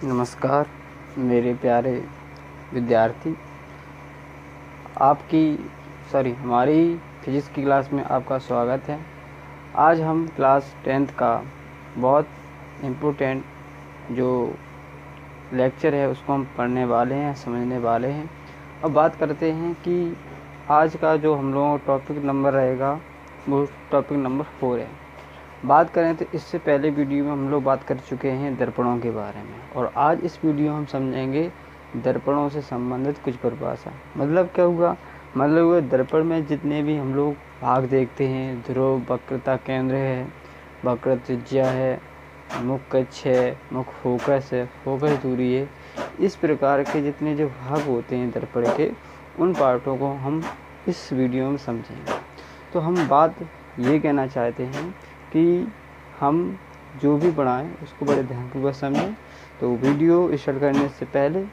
नमस्कार मेरे प्यारे विद्यार्थी। हमारी फिजिक्स की क्लास में आपका स्वागत है। आज हम क्लास 10th का बहुत इम्पोर्टेंट जो लेक्चर है उसको हम पढ़ने वाले हैं, समझने वाले हैं। अब बात करते हैं कि आज का जो हम लोगों का टॉपिक नंबर रहेगा वो टॉपिक नंबर 4 है। बात करें तो इससे पहले वीडियो में हम लोग बात कर चुके हैं दर्पणों के बारे में, और आज इस वीडियो में हम समझेंगे दर्पणों से संबंधित कुछ परिभाषा। मतलब क्या हुआ, मतलब हुआ दर्पण में जितने भी हम लोग भाग देखते हैं, ध्रुव, वक्रता केंद्र है, वक्र त्रिज्या है, मुख्य अक्ष है, मुख्य फोकस है, फोकस दूरी है, इस प्रकार के जितने जो भाग होते हैं दर्पण के, उन पार्टों को हम इस वीडियो में समझेंगे। तो हम बात ये कहना चाहते हैं कि हम जो भी पढ़ाएं उसको बड़े ध्यानपूर्वक समझें। तो वीडियो स्टार्ट करने से पहले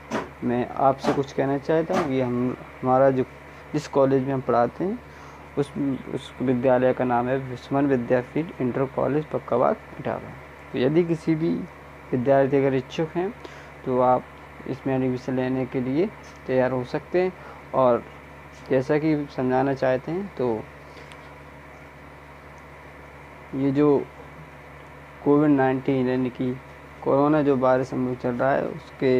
मैं आपसे कुछ कहना चाहता हूँ। ये हमारा जिस कॉलेज में हम पढ़ाते हैं उस विद्यालय का नाम है विस्मन विद्यापीठ इंटर कॉलेज पक्काबाग इटावा। तो यदि किसी भी विद्यार्थी अगर इच्छुक हैं तो आप इसमें एडमिशन लेने के लिए तैयार हो सकते हैं। और जैसा कि समझाना चाहते हैं तो ये जो कोविड-19 यानी कि कोरोना जो वायरस हम लोग चल रहा है उसके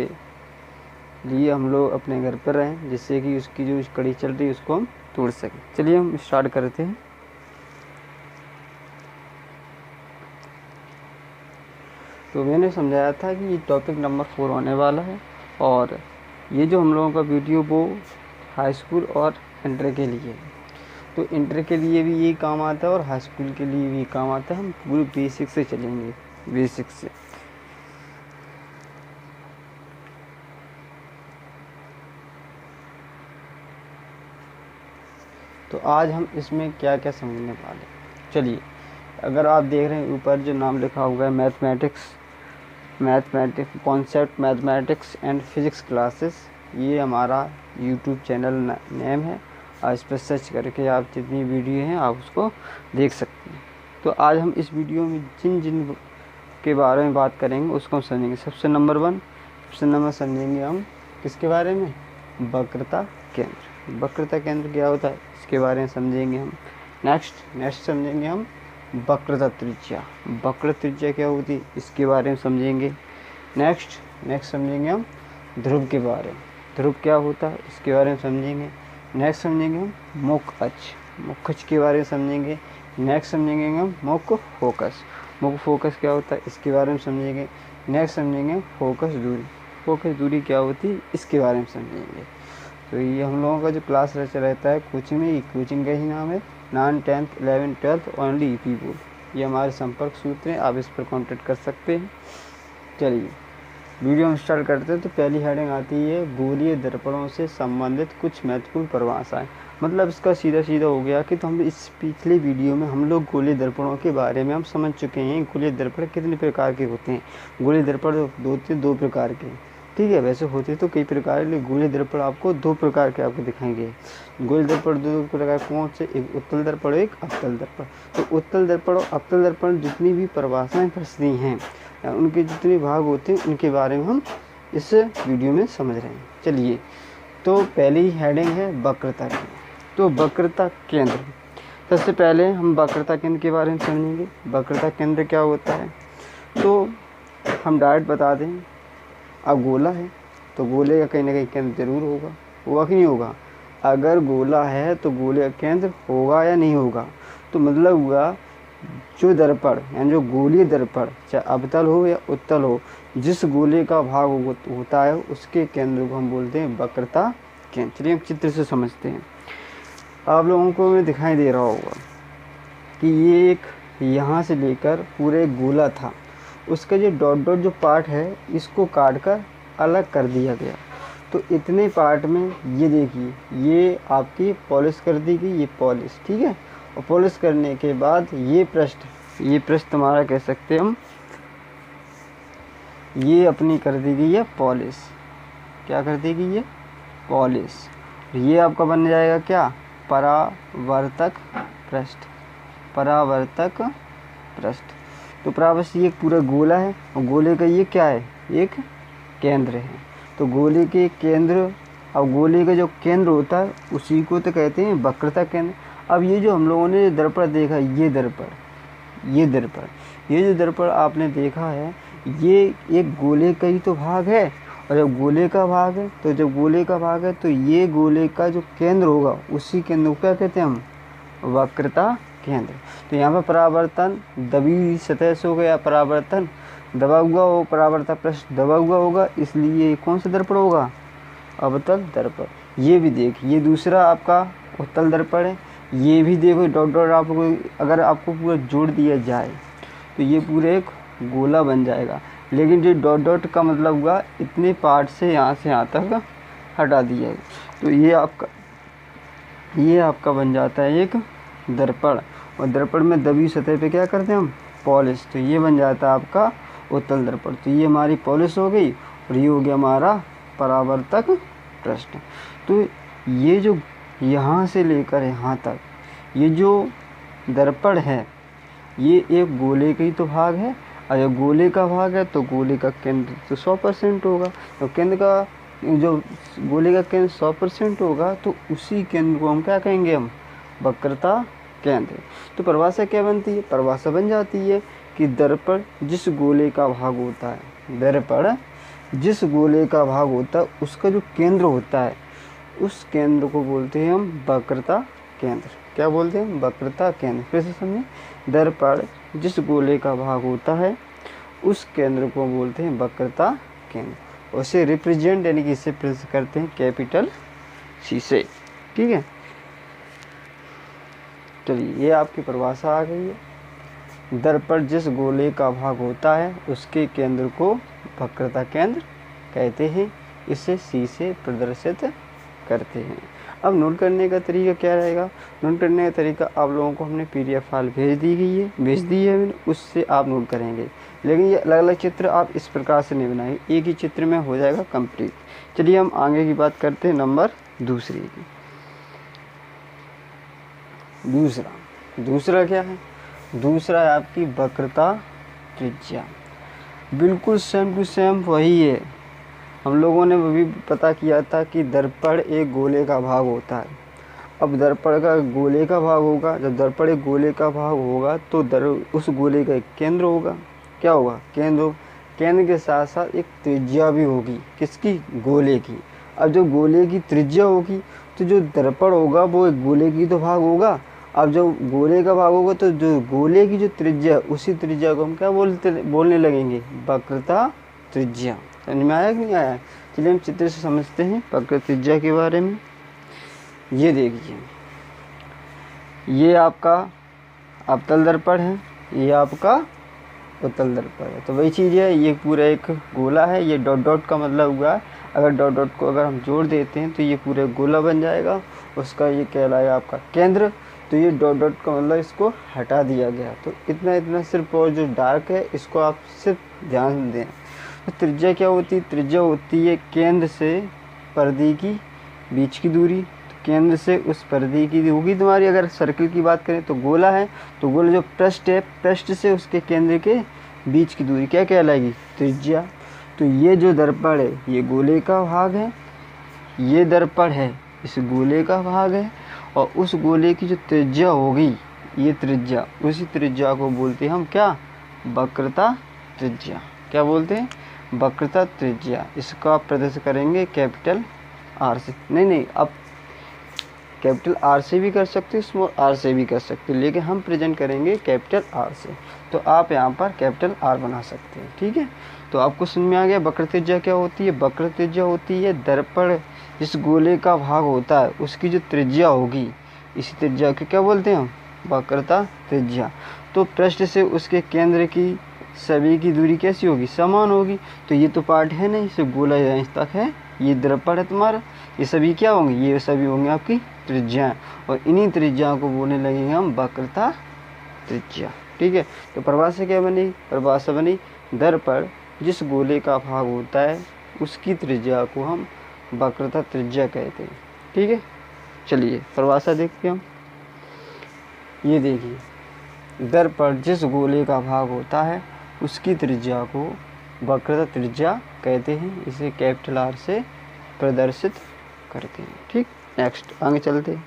लिए हम लोग अपने घर पर रहें, जिससे कि उसकी जो कड़ी चल रही है उसको हम तोड़ सकें। चलिए हम स्टार्ट करते हैं। तो मैंने समझाया था कि ये टॉपिक नंबर 4 होने वाला है, और ये जो हम लोगों का वीडियो वो हाई स्कूल और इंटर के लिए है। तो इंटर के लिए भी ये काम आता है और हाई स्कूल के लिए भी काम आता है। हम पूरे बेसिक से चलेंगे, बेसिक से। तो आज हम इसमें क्या क्या समझने वाले हैं। चलिए, अगर आप देख रहे हैं ऊपर जो नाम लिखा हुआ है mathematics concept mathematics and physics classes, ये हमारा यूट्यूब चैनल नेम है। और इस पर सर्च करके आप जितनी वीडियो हैं आप उसको देख सकते हैं। तो आज हम इस वीडियो में जिन के बारे में बात करेंगे उसको हम समझेंगे। सबसे नंबर समझेंगे हम किसके बारे में, वक्रता केंद्र। वक्रता केंद्र क्या होता है इसके बारे में समझेंगे हम। नेक्स्ट समझेंगे हम वक्रता त्रिज्या। वक्र त्रिज्या क्या होती है इसके बारे में समझेंगे। नेक्स्ट समझेंगे हम ध्रुव के बारे में। ध्रुव क्या होता है इसके बारे में समझेंगे। नेक्स्ट समझेंगे हम मुख्य अक्ष के बारे में समझेंगे। नेक्स्ट समझेंगे हम मुख्य फोकस क्या होता है इसके बारे में समझेंगे। नेक्स्ट समझेंगे फोकस दूरी क्या होती है इसके बारे में समझेंगे। तो ये हम लोगों का जो क्लास रहता है कोचिंग में, कोचिंग का ही नाम है 9th 10th 11th 12th only EP board. ये हमारे संपर्क सूत्र हैं, आप इस पर कांटेक्ट कर सकते हैं। चलिए वीडियो हम स्टार्ट करते हैं। तो पहली हेडिंग आती है गोलीय दर्पणों से संबंधित कुछ महत्वपूर्ण परिभाषाएं। मतलब इसका सीधा हो गया कि तो हम इस पिछले वीडियो में हम लोग गोलीय दर्पणों के बारे में हम समझ चुके हैं। गोलीय दर्पण कितने प्रकार के होते हैं। गोलीय दर्पण दो प्रकार के, ठीक है। वैसे होते तो कई प्रकार के, गोलीय दर्पण आपको 2 प्रकार के आपको दिखाएंगे। गोलीय दर्पण 2 प्रकार कौन से, एक उत्तल दर्पण, एक अवतल दर्पण। तो उत्तल दर्पण और अवतल दर्पण जितनी भी परिभाषाएं फंसती हैं, उनके जितने भाग होते हैं उनके बारे में हम इस वीडियो में समझ रहे हैं। चलिए, तो पहली हेडिंग है वक्रता केंद्र। तो वक्रता केंद्र, सबसे पहले हम वक्रता केंद्र के बारे में समझेंगे। वक्रता केंद्र क्या होता है तो हम डायरेक्ट बता दें। अब गोला है तो गोले का कहीं ना कहीं केंद्र जरूर होगा कि नहीं होगा। अगर गोला है तो गोले का केंद्र होगा या नहीं होगा। तो मतलब हुआ जो दर्पण यानी जो गोलीय दर्पण चाहे अवतल हो या उत्तल हो, जिस गोले का भाग होता है उसके केंद्र को हम बोलते हैं वक्रता केंद्र। चलिए हम चित्र से समझते हैं। आप लोगों को में दिखाई दे रहा होगा कि ये एक यहाँ से लेकर पूरे गोला था, उसका जो डॉट जो पार्ट है इसको काट कर अलग कर दिया गया। तो इतने पार्ट में ये देखिए, ये आपकी पॉलिश कर दी गई, ये पॉलिश, ठीक है। और पॉलिश करने के बाद ये पृष्ठ हमारा कह सकते हैं हम, ये अपनी कर दी गई है पॉलिश। क्या कर दी गई है, पॉलिश। ये आपका बन जाएगा क्या, परावर्तक पृष्ठ। तो परावर्तक ये पूरा गोला है और गोले का ये क्या है, एक केंद्र है। तो गोले के केंद्र, अब गोले का जो केंद्र होता है उसी को तो कहते हैं वक्रता केंद्र। अब ये जो हम लोगों ने दर्पण देखा, ये जो दर्पण आपने देखा है, ये एक गोले का ही तो भाग है। और जब गोले का भाग है तो ये गोले का जो केंद्र होगा उसी केंद्र को क्या कहते हैं हम, वक्रता केंद्र। तो यहाँ पर परावर्तन दबी सतह से होगा या परावर्तन दबा हुआ हो, परावर्तन पृष्ठ दबा हुआ होगा, इसलिए कौन सा दर्पण होगा, अवतल दर्पण। ये भी देखिए, ये दूसरा आपका उत्तल दर्पण है। ये भी देखो डॉट डॉट, आपको अगर आपको पूरा जोड़ दिया जाए तो ये पूरे एक गोला बन जाएगा। लेकिन जो डॉट डॉट का मतलब हुआ इतने पार्ट से यहाँ तक हटा दिया। तो ये आपका बन जाता है एक दर्पण। और दर्पण में दबी सतह पे क्या करते हैं हम, पॉलिश। तो ये बन जाता है आपका उत्तल दर्पण। तो ये हमारी पॉलिश हो गई और ये हो गया हमारा परावर्तक पृष्ठ। तो ये जो यहाँ से लेकर यहाँ तक ये जो दर्पण है, ये एक गोले का ही तो भाग है। और जब गोले का भाग है तो गोले का केंद्र तो 100% होगा। तो केंद्र का जो गोले का केंद्र 100% होगा तो उसी केंद्र को हम क्या कहेंगे, हम वक्रता केंद्र। तो परिभाषा क्या बनती है, परिभाषा बन जाती है कि दर्पण जिस गोले का भाग होता है, दर्पण जिस गोले का भाग होता है उसका जो केंद्र होता है उस केंद्र को बोलते हैं हम वक्रता केंद्र। क्या बोलते हैं, वक्रता केंद्र। फिर से समझें, दर्पण जिस गोले का भाग होता है उस केंद्र को बोलते हैं वक्रता केंद्र। उसे रिप्रेजेंट यानी कि इसे प्रेजेंट करते हैं कैपिटल सी से। ठीक है, चलिए ये आपकी परिभाषा आ गई है। दर्पण जिस गोले का भाग होता है उसके केंद्र को वक्रता केंद्र कहते हैं। इसे सी से प्रदर्शित करते हैं। अब नोट करने का तरीका क्या रहेगा, नोट करने का तरीका आप लोगों को हमने PDF फाइल भेज दी है, उससे आप नोट करेंगे। लेकिन ये अलग अलग चित्र आप इस प्रकार से नहीं बनाएंगे, एक ही चित्र में हो जाएगा कंप्लीट। चलिए हम आगे की बात करते हैं, नंबर दूसरे की। दूसरा क्या है, दूसरा है आपकी वक्रता त्रिज्या। बिल्कुल सेम टू सेम वही है। हम लोगों ने भी पता किया था कि दर्पण एक गोले का भाग होता है। अब दर्पण का गोले का भाग होगा, जब दर्पण एक गोले का भाग होगा तो उस गोले का एक केंद्र होगा। क्या होगा, केंद्र के साथ साथ एक त्रिज्या भी होगी। किसकी, गोले की। अब जो गोले की त्रिज्या होगी तो जो दर्पण होगा वो एक गोले की तो भाग होगा। अब जो गोले का भाग होगा तो जो गोले की जो त्रिज्या है उसी त्रिज्या को हम क्या बोलने लगेंगे, वक्रता त्रिज्या। समझ में आया कि नहीं आया। चलिए हम चित्र से समझते हैं वक्रता त्रिज्या के बारे में। ये देखिए, ये आपका अवतल दर्पण है, ये आपका उत्तल दर्पण है। तो वही चीज़ है, ये पूरा एक गोला है। ये डॉट डॉट का मतलब हुआ, अगर डॉट डॉट को अगर हम जोड़ देते हैं तो ये पूरा गोला बन जाएगा। उसका ये कहलाएगा आपका केंद्र। तो ये डॉट डॉट का मतलब इसको हटा दिया गया। तो इतना सिर्फ, और जो डार्क है इसको आप सिर्फ ध्यान दें। तो त्रिज्या क्या होती है, त्रिज्या होती है केंद्र से परिधि की बीच की दूरी। केंद्र से उस परिधि की होगी तुम्हारी, अगर सर्कल की बात करें तो गोला है, तो गोला जो पृष्ठ है, पृष्ठ से उसके केंद्र के बीच की दूरी क्या कहलाएगी, त्रिज्या। तो ये जो दर्पण है ये गोले का भाग है, ये दर्पण है इस गोले का भाग है, और उस गोले की जो त्रिज्या होगी ये त्रिज्या, उसी त्रिज्या को बोलते हैं हम क्या, वक्रता त्रिज्या। क्या बोलते हैं, वक्रता त्रिज्या। इसका आप प्रदर्शित करेंगे कैपिटल आर से। नहीं, अब कैपिटल आर से भी कर सकते हैं, स्मॉल आर से भी कर सकते हैं, लेकिन हम प्रेजेंट करेंगे कैपिटल आर से। तो आप यहाँ पर कैपिटल आर बना सकते हैं। ठीक है, तो आपको समझ में आ गया वक्रता त्रिज्या क्या होती है। वक्रता त्रिज्या होती है दर्पण जिस गोले का भाग होता है उसकी जो त्रिज्या होगी, इसी त्रिज्या को क्या बोलते हैं हम, वक्रता त्रिज्या। तो पृष्ठ से उसके केंद्र की सभी की दूरी कैसी होगी, समान होगी। तो ये तो पार्ट है नहीं, सिर्फ गोला यहाँ तक है, ये दर्पण है तुम्हारा, ये सभी क्या होंगे, ये सभी होंगे आपकी त्रिज्याएं, और इन्हीं त्रिज्याओं को बोलने लगेंगे हम वक्रता त्रिज्या। ठीक है, तो परिभाषा क्या बनी, परिभाषा बनी दर्पण जिस गोले का भाग होता है उसकी त्रिज्या को हम वक्रता त्रिज्या कहते हैं। ठीक है, चलिए परिभाषा देखते हैं हम। ये देखिए, दर्पण जिस गोले का भाग होता है उसकी त्रिज्या को वक्रता त्रिज्या कहते हैं, इसे कैपिटल आर से प्रदर्शित करते हैं। ठीक, नेक्स्ट आगे चलते हैं।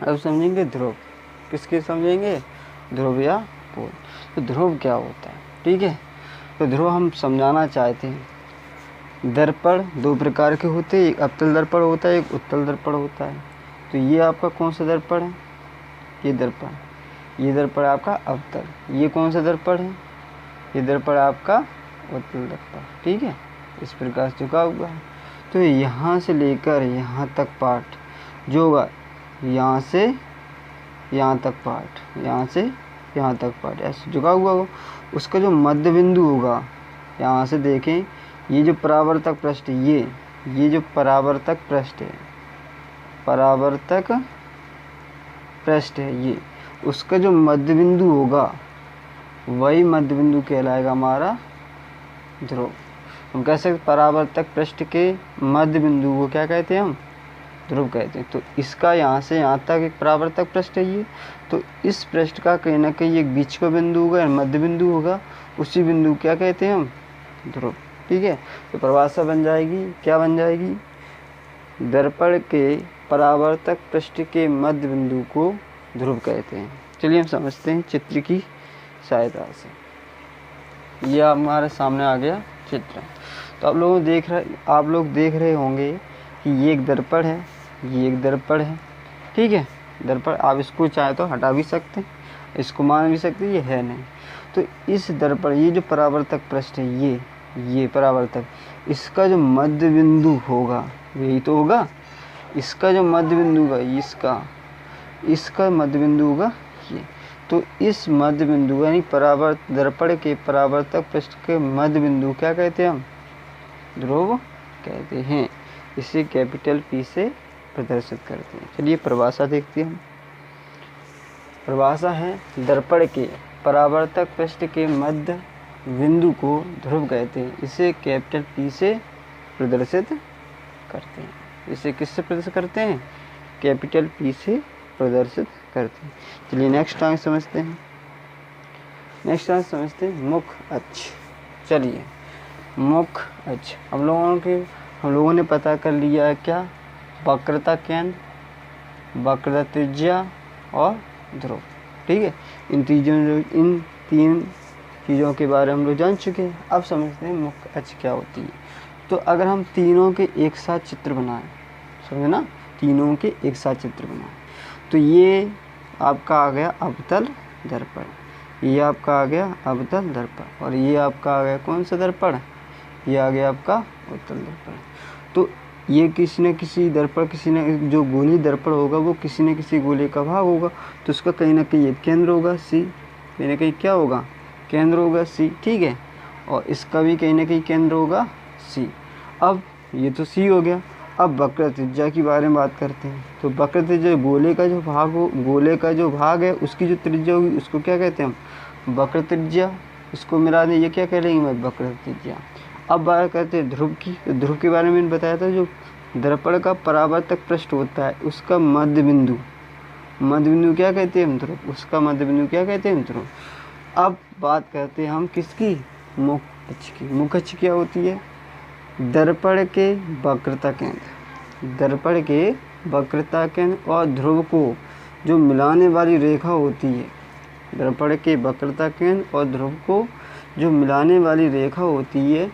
अब समझेंगे ध्रुव, किसके समझेंगे, ध्रुव या पोल। तो ध्रुव क्या होता है, ठीक है। तो ध्रुव हम समझाना चाहते हैं। दर्पण दो प्रकार के होते हैं, एक अवतल दर्पण होता है, एक उत्तल दर्पण होता है। तो ये आपका कौन सा दर्पण है, ये दर्पण, ये दर्पण आपका अवतल। ये कौन सा दर्पण है, ये दर्पण आपका उत्तल दर्पण, ठीक है। इस प्रकार से झुका हुआ है। तो यहाँ से लेकर यहाँ तक पार्ट जो होगा, यहाँ से यहाँ तक पार्ट, यहाँ से यहाँ तक पार्ट ऐसे झुका हुआ हो, उसका जो मध्य बिंदु होगा, यहाँ से देखें, ये जो परावर्तक पृष्ठ है, ये जो परावर्तक पृष्ठ है, परावर्तक पृष्ठ है ये, उसका जो मध्य बिंदु होगा वही मध्य बिंदु कहलाएगा हमारा ध्रुव। हम कह सकते परावर्तक पृष्ठ के मध्य बिंदु को क्या कहते हैं, हम ध्रुव कहते हैं। तो इसका यहाँ से यहाँ तक एक परावर्तक पृष्ठ है ये, तो इस पृष्ठ का कहीं ना कहीं एक बीच का बिंदु होगा, मध्य बिंदु होगा, उसी बिंदु क्या कहते हैं हम, ध्रुव, ठीक है। तो परिभाषा बन जाएगी, क्या बन जाएगी, दर्पण के परावर्तक पृष्ठ के मध्य बिंदु को ध्रुव कहते हैं। चलिए हम समझते हैं चित्र की सहायता से। यह हमारे सामने आ गया चित्र। तो आप लोग देख रहे होंगे कि ये एक दर्पण है, ये एक दर्पण है, ठीक है। दर्पण आप इसको चाहे तो हटा भी सकते हैं, इसको मान भी सकते हैं, ये है नहीं। तो इस दर्पण, ये जो परावर्तक पृष्ठ है, ये परावर्तक, इसका जो मध्य बिंदु होगा यही तो होगा, इसका जो मध्य बिंदु होगा, इसका मध्य बिंदु होगा ये। तो इस मध्य बिंदु यानी दर्पण के परावर्तक पृष्ठ के मध्य बिंदु क्या कहते हैं हम, ध्रुव कहते हैं। इसे कैपिटल पी से प्रदर्शित करते हैं। चलिए परिभाषा देखते हैं हम। परिभाषा है, दर्पण के परावर्तक पृष्ठ के मध्य बिंदु को ध्रुव कहते हैं। इसे कैपिटल पी से प्रदर्शित करते हैं। इसे किससे प्रदर्शित करते हैं, कैपिटल पी से प्रदर्शित करते हैं। चलिए नेक्स्ट आगे समझते हैं। मुख अक्ष। चलिए मुख अक्ष हम लोगों ने पता कर लिया है क्या, वक्रता केंद्र, वक्रता त्रिज्या और ध्रुव, ठीक है। इन तीन चीज़ों के बारे में हम लोग जान चुके हैं। अब समझते हैं मुख अक्ष क्या होती है। तो अगर हम तीनों के एक साथ चित्र बनाएं, समझे ना, तीनों के एक साथ चित्र बनाएं, तो ये आपका आ गया अवतल दर्पण, ये आपका आ गया अवतल दर्पण, और ये आपका आ गया कौन सा दर्पण, ये आ गया आपका उत्तल दर्पण। तो ये किसी न किसी दर्पण, जो गोली दर्पण होगा वो किसी न किसी गोले का भाग होगा, तो उसका कहीं ना कहीं एक केंद्र होगा सी, कहीं ना कहीं क्या होगा, केंद्र होगा सी, ठीक है। और इसका भी कहीं ना कहीं केंद्र होगा सी। अब ये तो सी हो गया। अब वक्र त्रिज्या के बारे में बात करते हैं। तो वक्र त्रिज्या गोले का जो भाग है उसकी जो त्रिज्या होगी उसको क्या कहते हैं हम, वक्र त्रिज्या। इसको मिला दें, ये क्या कह लेंगे मैं, वक्र त्रिज्या। अब बात करते हैं ध्रुव की। तो ध्रुव के बारे में मैंने बताया था, जो दर्पण का परावर्तक पृष्ठ होता है उसका मध्य बिंदु क्या कहते हैं हम, ध्रुव। उसका मध्य बिंदु क्या कहते हैं हम, ध्रुव। अब बात करते हैं हम किसकी, मुख अक्ष की। मुख अक्ष क्या होती है, दर्पण के वक्रता केंद्र और ध्रुव को जो मिलाने वाली रेखा होती है, दर्पण के वक्रता केंद्र और ध्रुव को जो मिलाने वाली रेखा होती है,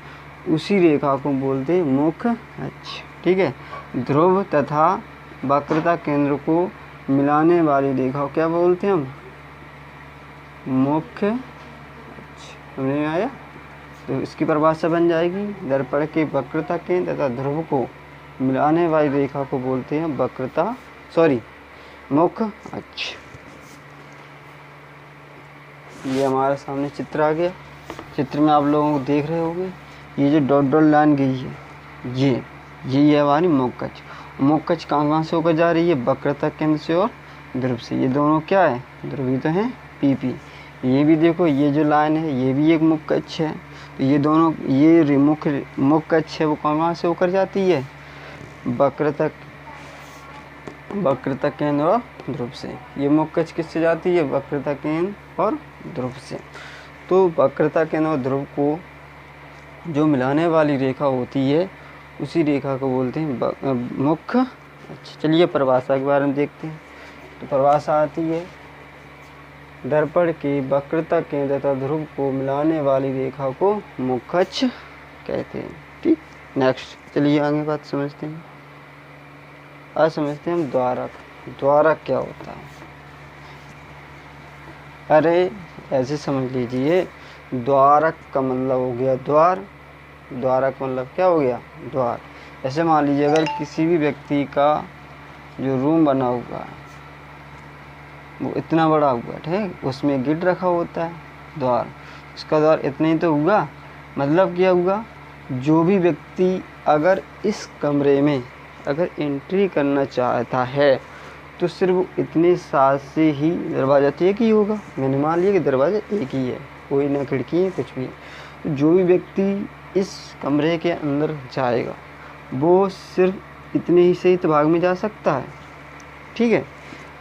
उसी रेखा को बोलते हैं मुख अक्ष, ठीक है। ध्रुव तथा वक्रता केंद्र को मिलाने वाली रेखा क्या बोलते हैं हम, मुख अक्ष। समझ में आया। तो इसकी परिभाषा बन जाएगी, दर्पण के वक्रता केंद्र तथा ध्रुव को मिलाने वाली रेखा को बोलते हैं मुख अक्ष। ये हमारे सामने चित्र आ गया। चित्र में आप लोगों को देख रहे होंगे, ये जो डॉट डॉट लाइन गई है, ये है हमारी मुख अक्ष। मुख अक्ष कहाँ से होकर जा रही है, वक्रता केंद्र से और ध्रुव से। ये दोनों क्या है, ध्रुवी तो हैं, पी। ये भी देखो, ये जो लाइन है ये भी एक मुख अक्ष है। तो ये दोनों, ये मुख अक्ष है, वो कहाँ से होकर जाती है, वक्रता केंद्र और ध्रुव से। ये मुख अक्ष किससे जाती है, वक्रता केंद्र और ध्रुव से। तो वक्रता केंद्र और ध्रुव को जो मिलाने वाली रेखा होती है उसी रेखा को बोलते हैं मुख्य। अच्छा, चलिए परिभाषा के बारे में देखते हैं। तो परिभाषा आती है, दर्पण के वक्रता केंद्र तथा ध्रुव को मिलाने वाली रेखा को मुख्य अक्ष कहते हैं। ठीक, नेक्स्ट चलिए आगे बात समझते हैं। आज समझते हैं हम द्वारक। द्वारक क्या होता है? अरे ऐसे समझ लीजिए, द्वारक का मतलब हो गया द्वार। द्वारक मतलब क्या हो गया? द्वार। ऐसे मान लीजिए अगर किसी भी व्यक्ति का जो रूम बना हुआ है वो इतना बड़ा हुआ है, ठीक, उसमें गेट रखा होता है द्वार, उसका द्वार इतना ही तो हुआ। मतलब क्या हुआ? जो भी व्यक्ति अगर इस कमरे में अगर एंट्री करना चाहता है तो सिर्फ इतने साथ से ही दरवाज़ा तो एक ही होगा। मैंने मान लिया कि दरवाज़ा एक ही है, कोई ना खिड़की है कुछ भी है। जो भी व्यक्ति इस कमरे के अंदर जाएगा वो सिर्फ इतने ही से ही तो भाग में जा सकता है, ठीक है।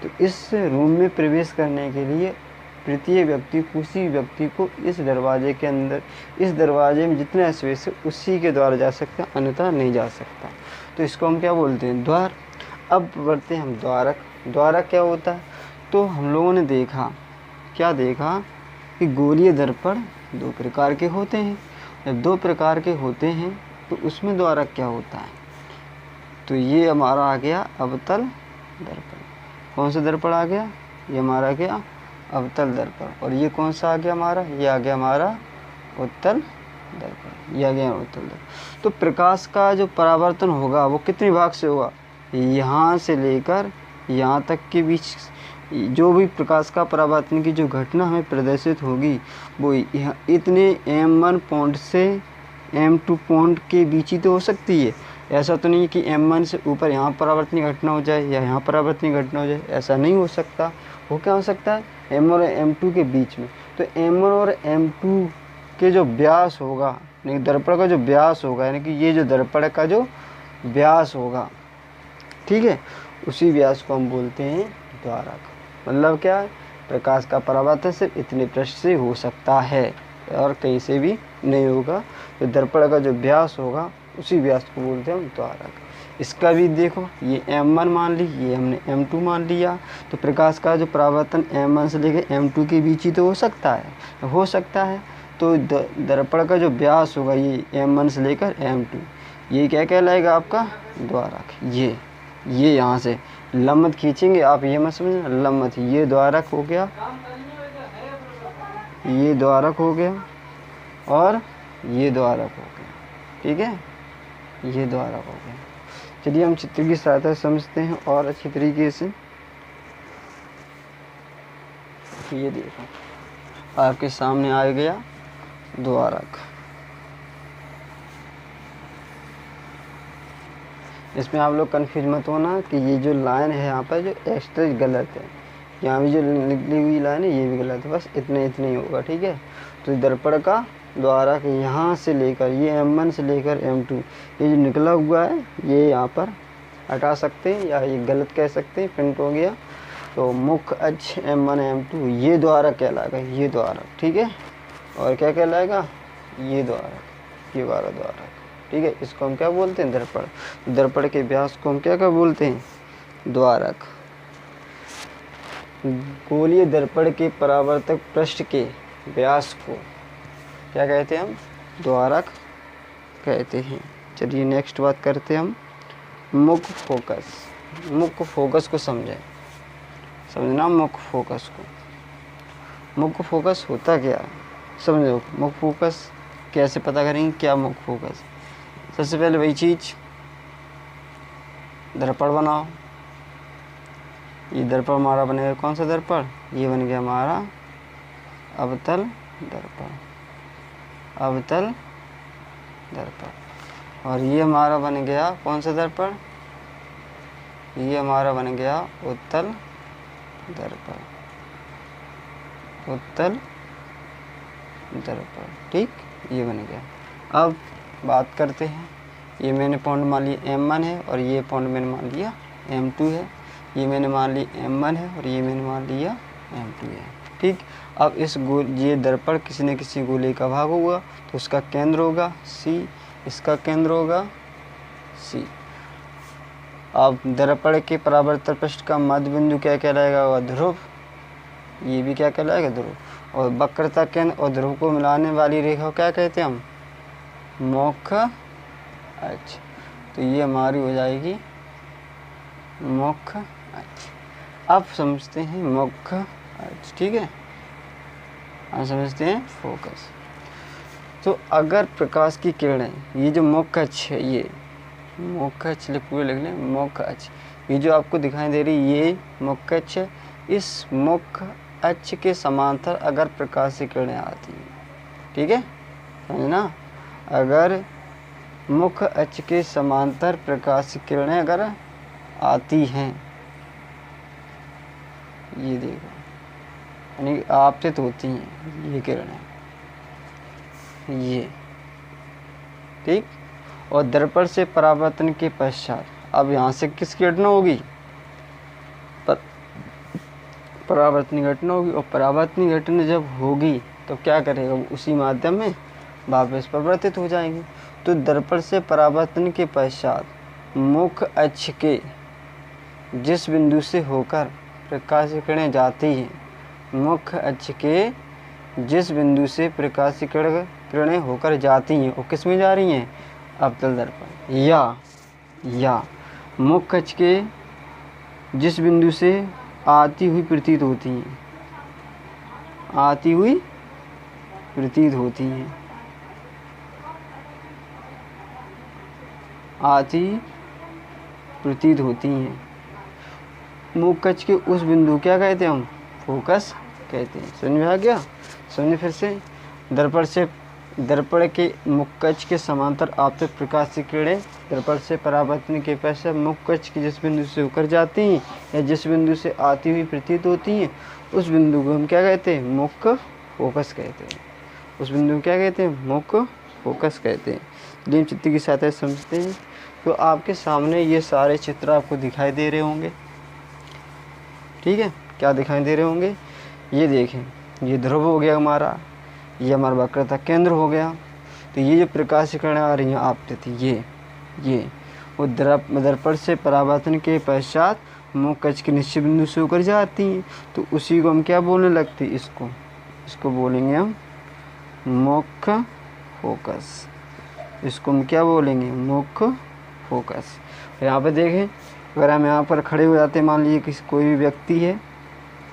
तो इस रूम में प्रवेश करने के लिए प्रत्येक व्यक्ति किसी व्यक्ति को इस दरवाजे के अंदर, इस दरवाजे में जितना स्पेस है उसी के द्वारा जा सकता है, अन्यथा नहीं जा सकता। तो इसको हम क्या बोलते हैं? द्वार। अब बढ़ते हैं हम द्वारक। द्वारक क्या होता है? तो हम लोगों ने देखा, क्या देखा कि गोलीय दर्पण दो प्रकार के होते हैं। जब दो प्रकार के होते हैं तो उसमें द्वारक क्या होता है? तो ये हमारा आ गया अवतल दर्पण। कौन सा दर्पण आ गया? ये हमारा गया अवतल दर्पण। और ये कौन सा आ गया हमारा? ये आ गया हमारा उत्तल दर्पण। ये आ गया उत्तल दर्पण। तो प्रकाश का जो परावर्तन होगा वो कितने भाग से होगा? यहाँ से लेकर यहाँ तक के बीच जो भी प्रकाश का परावर्तन की जो घटना हमें प्रदर्शित होगी वो इतने m1 पॉइंट से m2 पॉइंट के बीच ही तो हो सकती है। ऐसा तो नहीं है कि m1 से ऊपर यहाँ परावर्तनीय घटना हो जाए या यहाँ परावर्तनीय घटना हो जाए, ऐसा नहीं हो सकता। वो क्या हो सकता है? m1 और m2 के बीच में। तो m1 और m2 के जो व्यास होगा, यानी दर्पण का जो व्यास होगा, यानी कि ये जो दर्पण का जो व्यास होगा, ठीक है, उसी व्यास को हम बोलते हैं द्वारक। मतलब क्या है? प्रकाश का परावर्तन सिर्फ इतने पृष्ठ से हो सकता है और कहीं से भी नहीं होगा। तो दर्पण का जो व्यास होगा उसी व्यास को बोलते हैं हम द्वारक। इसका भी देखो, ये m1 मान ली, ये हमने m2 मान लिया। तो प्रकाश का जो परावर्तन m1 से लेकर m2 के बीच ही तो हो सकता है। तो दर्पण का जो व्यास होगा ये m1 से लेकर m2, ये क्या कहलाएगा? आपका द्वारक। ये यहाँ से लंब खींचेंगे, आप ये मत समझना, लंब, ये द्वारक हो गया, ये द्वारक हो गया और ये द्वारक हो गया, ठीक है, ये द्वारक हो गया। चलिए हम चित्र की सहायता से समझते हैं और अच्छी तरीके से। ये देखो आपके सामने आ गया द्वारक। इसमें आप लोग कन्फ्यूज मत होना कि ये जो लाइन है यहाँ पर जो एक्स्ट्रा गलत है, यहाँ भी जो निकली हुई लाइन है ये भी गलत है, बस इतने ही होगा, ठीक है। तो दर्पण का द्वारक यहाँ से लेकर ये m1 से लेकर m2 ये जो निकला हुआ है ये यहाँ पर हटा सकते हैं या ये गलत कह सकते हैं, प्रिंट हो गया। तो मुख्य अक्ष m1 m2 ये द्वारक कहलाएगा, ये द्वारक, ठीक है। और क्या कहलाएगा? ये द्वारक, ये वाला द्वारक, ठीक है। इसको हम क्या बोलते हैं? दर्पण। दर्पण के व्यास को हम क्या बोलते हैं? द्वारक। गोलीय दर्पण के परावर्तक पृष्ठ के व्यास को क्या कहते हैं? हम द्वारक कहते हैं। चलिए नेक्स्ट बात करते हैं हम मुख्य फोकस। मुख्य फोकस को समझना मुख्य फोकस को। मुख्य फोकस होता क्या है समझो। मुख्य फोकस कैसे पता करेंगे क्या मुख्य फोकस? सबसे पहले वही चीज़, दर्पण बनाओ। ये दर्पण हमारा बनेगा कौन सा दर्पण? ये बन गया हमारा अवतल दर्पण, अवतल दर्पण। और ये हमारा बन गया कौन सा दर्पण? ये हमारा बन गया उत्तल दर्पण, उत्तल दर्पण, ठीक, ये बन गया। अब बात करते हैं, ये मैंने पॉइंट मान लिया m1 है और ये पॉइंट मैंने मान लिया m2 है। ये मैंने मान लिया m1 है और ये मैंने मान लिया m2 है, ठीक। अब ये दर्पण किसी न किसी गोले का भाग होगा, तो उसका केंद्र होगा C, इसका केंद्र होगा C। अब दर्पण के परावर्तन पृष्ठ का मध्य बिंदु क्या कहलाएगा? वह ध्रुव, ये भी क्या कहलाएगा? ध्रुव। और वक्रता केंद्र और ध्रुव को मिलाने वाली रेखा को क्या कहते हैं हम? मुख्य अक्ष। तो ये हमारी हो जाएगी मुख्य अक्ष। अब समझते हैं मुख्य अक्ष, ठीक है। अब समझते हैं फोकस। तो अगर प्रकाश की किरणें, ये जो मुख्य अक्ष है, ये मुख्य अक्ष पूरे लिख लें, मुख्य अक्ष, ये जो आपको दिखाई दे रही ये मुख्य अक्ष है। इस मुख्य अक्ष के समांतर अगर प्रकाश की किरणें आती हैं, ठीक है, समझना। अगर मुख्य अक्ष के समांतर प्रकाश की किरणें अगर आती हैं, ये देखो, यानी आपतित होती हैं ये किरणें, ये ठीक। और दर्पण से परावर्तन के पश्चात, अब यहाँ से किसकी घटना होगी? परावर्तनी घटना होगी। और परावर्तनी घटना जब होगी तो क्या करेगा? उसी माध्यम में वापस परिवर्तित हो जाएंगे। तो दर्पण से परावर्तन के पश्चात मुख्य अक्ष के जिस बिंदु से होकर प्रकाश की किरणें जाती हैं, मुख्य अक्ष के जिस बिंदु से प्रकाश की किरणें होकर जाती हैं, वो किस में जा रही हैं? अवतल दर्पण। या मुख्य अक्ष के जिस बिंदु से आती हुई प्रतीत होती हैं, आती हुई प्रतीत होती हैं, आती प्रतीत होती हैं, मुख्य अक्ष के उस बिंदु क्या कहते हैं हम? फोकस कहते हैं। समझ में आ गया? समझे फिर से। दर्पण के मुख्य अक्ष के समांतर आपतित प्रकाश की किरणें दर्पण से परावर्तन के पश्चात मुख्य अक्ष के जिस बिंदु से होकर जाती हैं या जिस बिंदु से आती हुई प्रतीत होती हैं, उस बिंदु को हम क्या कहते हैं? मुख्य फोकस कहते हैं। उस बिंदु को क्या कहते हैं? मुख्य फोकस कहते हैं। चलिए चित्र की सहायता से समझते हैं। तो आपके सामने ये सारे चित्र आपको दिखाई दे रहे होंगे, ठीक है। क्या दिखाई दे रहे होंगे? ये देखें, ये ध्रुव हो गया हमारा, ये हमारा वक्रता केंद्र हो गया। तो ये जो प्रकाश की किरणें आ रही हैं आपतित, ये वो दर्पण से परावर्तन के पश्चात मुख्य अक्ष के निश्चित बिंदु से होकर जाती हैं। तो उसी को हम क्या बोलने लगते हैं? इसको बोलेंगे हम मुख्य फोकस। इसको हम क्या बोलेंगे? मुख्य फोकस। यहाँ पे देखें, अगर हम यहाँ पर खड़े हो जाते हैं, मान लीजिए किसी कोई भी व्यक्ति है,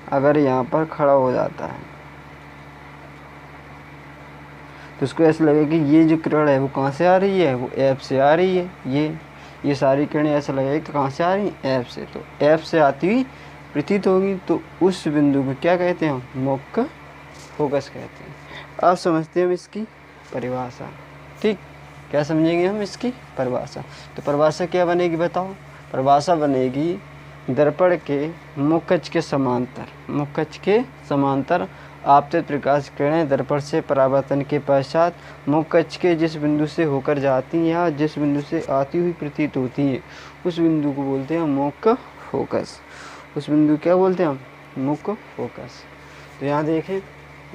अगर यहाँ पर खड़ा हो जाता है तो उसको ऐसा लगेगा कि ये जो किरण है वो कहाँ से आ रही है? वो ऐप से आ रही है। ये सारी किरणें ऐसा लगेगा कि कहाँ से आ रही हैं? ऐप से। तो ऐप से आती हुई प्रतीत होगी। तो उस बिंदु को क्या कहते हैं? मुख्य फोकस कहते हैं। अब समझते हैं हम इसकी परिभाषा, ठीक। क्या समझेंगे हम इसकी परिभाषा? तो परिभाषा क्या बनेगी बताओ? परिभाषा बनेगी दर्पण के मुख्य अक्ष के समांतर आपतित प्रकाश किरणें दर्पण से परावर्तन के पश्चात मुख्य अक्ष के जिस बिंदु से होकर जाती हैं या जिस बिंदु से आती हुई प्रतीत होती हैं, उस बिंदु को बोलते हैं मुख्य फोकस। उस बिंदु क्या बोलते हैं हम? मुख्य फोकस। तो यहाँ देखें,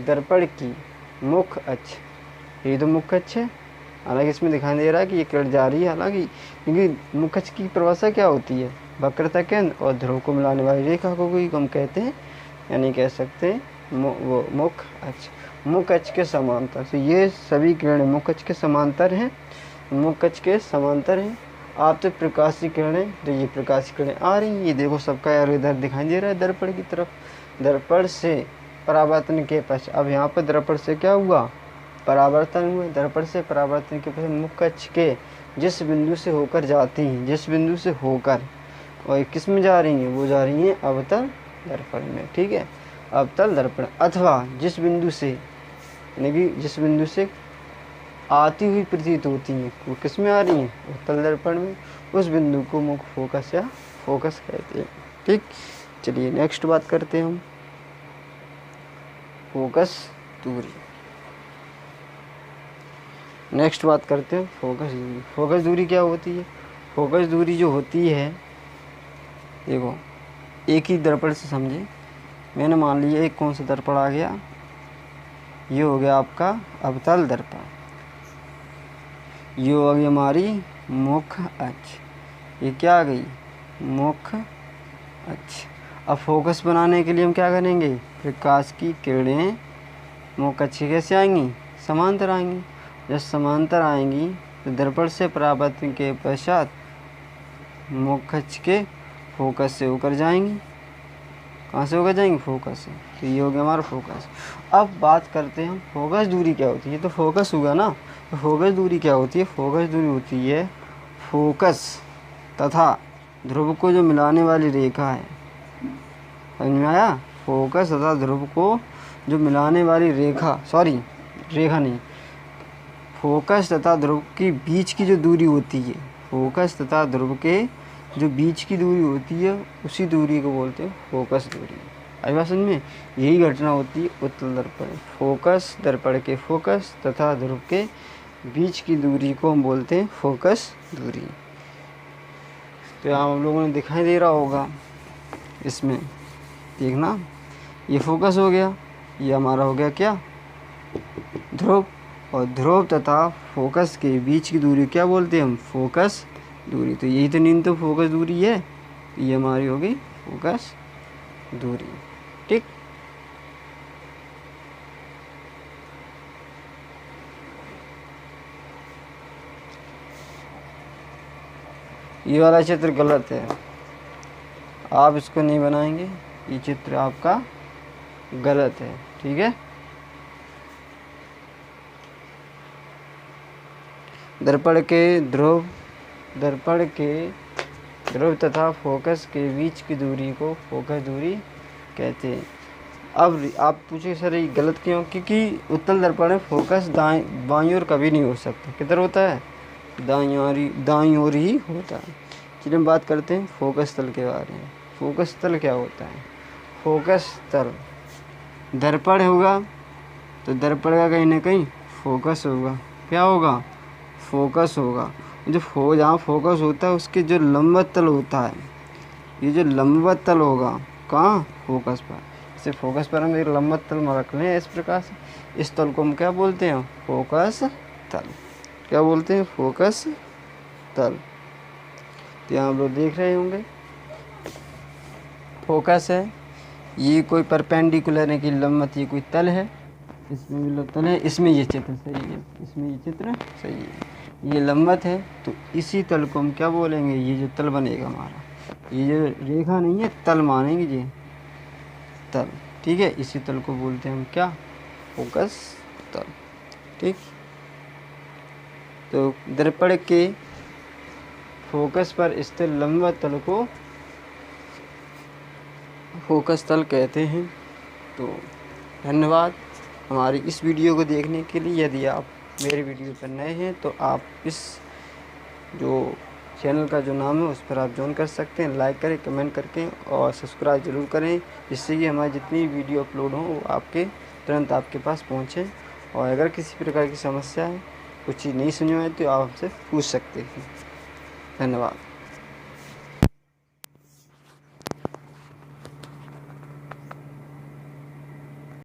दर्पण की मुख्य अक्ष, ये तो मुख्य अक्ष है, हालांकि इसमें दिखाई दे रहा है कि ये किरण जा रही है, हालांकि क्योंकि मुख्य अक्ष की परिभाषा क्या होती है? वक्रता केंद्र और ध्रुव को मिलाने वाली रेखा को भी हम कहते हैं, यानी कह सकते हैं वो मुख्य अक्ष। मुख्य अक्ष के समांतर, तो ये सभी किरणें मुख्य अक्ष के समांतर हैं, मुख्य अक्ष के समांतर हैं। आपतित प्रकाश की किरणें, तो ये प्रकाश की किरणें आ रही हैं, ये देखो सबका यार इधर दिखाई दे रहा है दर्पण की तरफ। दर्पण से परावर्तन के पश्चात, अब यहाँ पर दर्पण से क्या हुआ? परावर्तन हुए। दर्पण से परावर्तन के पश्चात मुख्य अक्ष के जिस बिंदु से होकर जाती हैं, जिस बिंदु से होकर, और किस में जा रही हैं? वो जा रही हैं अवतल दर्पण में, ठीक है, अवतल दर्पण। अथवा जिस बिंदु से, यानी कि जिस बिंदु से आती हुई प्रतीत होती हैं, वो किस में आ रही हैं? उत्तल दर्पण में। उस बिंदु को मुख्य फोकस या फोकस कहते हैं, ठीक। चलिए नेक्स्ट बात करते हैं हम फोकस दूरी। नेक्स्ट बात करते हैं फोकस दूरी। फोकस दूरी क्या होती है? फोकस दूरी जो होती है, देखो एक ही दर्पण से समझें, मैंने मान लिया एक कौन सा दर्पण आ गया, ये हो गया आपका अवतल दर्पण। ये हो गई हमारी मुख्य अक्ष, ये क्या आ गई मुख्य अक्ष। अब फोकस बनाने के लिए हम क्या करेंगे, प्रकाश की किरणें मुख्य अक्ष कैसे आएंगी, समांतर आएंगी। जब समांतर आएंगी तो दर्पण से परावर्तन के पश्चात मुख्य अक्ष के फोकस से होकर जाएंगी। कहाँ से होकर जाएंगी, फोकस से। तो ये हो गया हमारा फोकस। अब बात करते हैं फोकस दूरी क्या होती है। तो फोकस होगा ना, तो फोकस दूरी क्या होती है, फोकस दूरी होती है फोकस तथा ध्रुव को जो मिलाने वाली रेखा है, समझ में आया। फोकस तथा ध्रुव को जो मिलाने वाली रेखा, सॉरी रेखा नहीं, फोकस तथा ध्रुव के बीच की जो दूरी होती है, फोकस तथा ध्रुव के जो बीच की दूरी होती है उसी दूरी को बोलते हैं फोकस दूरी। आई बात समझ में। यही घटना होती है उत्तल दर्पण। फोकस दर्पण के फोकस तथा ध्रुव के बीच की दूरी को हम बोलते हैं फोकस दूरी। तो यहाँ हम लोगों ने दिखाई दे रहा होगा, इसमें देखना, ये फोकस हो गया, ये हमारा हो गया क्या ध्रुव, और ध्रुव तथा फोकस के बीच की दूरी क्या बोलते हैं हम, फोकस दूरी। तो यही तो न्यूनतम फोकस दूरी है, ये हमारी होगी फोकस दूरी। ठीक, ये वाला चित्र गलत है, आप इसको नहीं बनाएंगे, ये चित्र आपका गलत है। ठीक है, दर्पण के ध्रुव तथा फोकस के बीच की दूरी को फोकस दूरी कहते हैं। अब आप पूछे सर ये गलत क्यों, क्योंकि उत्तल दर्पण में फोकस बाईं ओर कभी नहीं हो सकता, किधर होता है, दाईं ओर ही होता है। चलिए हम बात करते हैं फोकस तल के बारे में। फोकस तल क्या होता है, फोकस तल दर्पण होगा तो दर्पण का कहीं ना कहीं फोकस होगा, क्या होगा, फोकस होगा। जो जहाँ फोकस होता है उसके जो लंबवत तल होता है, ये जो लंबवत तल होगा कहाँ, फोकस पर। जैसे फोकस पर हम एक लंबवत तल में रख लें इस प्रकार से, इस तल को हम क्या बोलते हैं, फोकस तल। क्या बोलते हैं, फोकस तल। तो यहाँ आप लोग देख रहे होंगे फोकस है, ये कोई परपेंडिकुलर है कि लंबवत, ये कोई तल है, इसमें भी तल है, इसमें ये चित्र सही है, इसमें ये चित्र सही है, ये लंबवत है। तो इसी तल को हम क्या बोलेंगे, ये जो तल बनेगा हमारा, ये जो रेखा नहीं है तल मानेंगे ये तल। ठीक है, इसी तल को बोलते हैं हम क्या, फोकस तल। ठीक, तो दर्पण के फोकस पर स्थित लंबवत तल को फोकस तल कहते हैं। तो धन्यवाद हमारी इस वीडियो को देखने के लिए। यदि आप मेरे वीडियो पर नए हैं तो आप इस जो चैनल का जो नाम है उस पर आप ज्वाइन कर सकते हैं, लाइक करें, कमेंट करके और सब्सक्राइब ज़रूर करें, जिससे कि हमारी जितनी वीडियो अपलोड हों वो आपके तुरंत आपके पास पहुँचे। और अगर किसी प्रकार की समस्या है, कुछ चीज़ नहीं समझ में आए तो आप हमसे पूछ सकते हैं। धन्यवाद।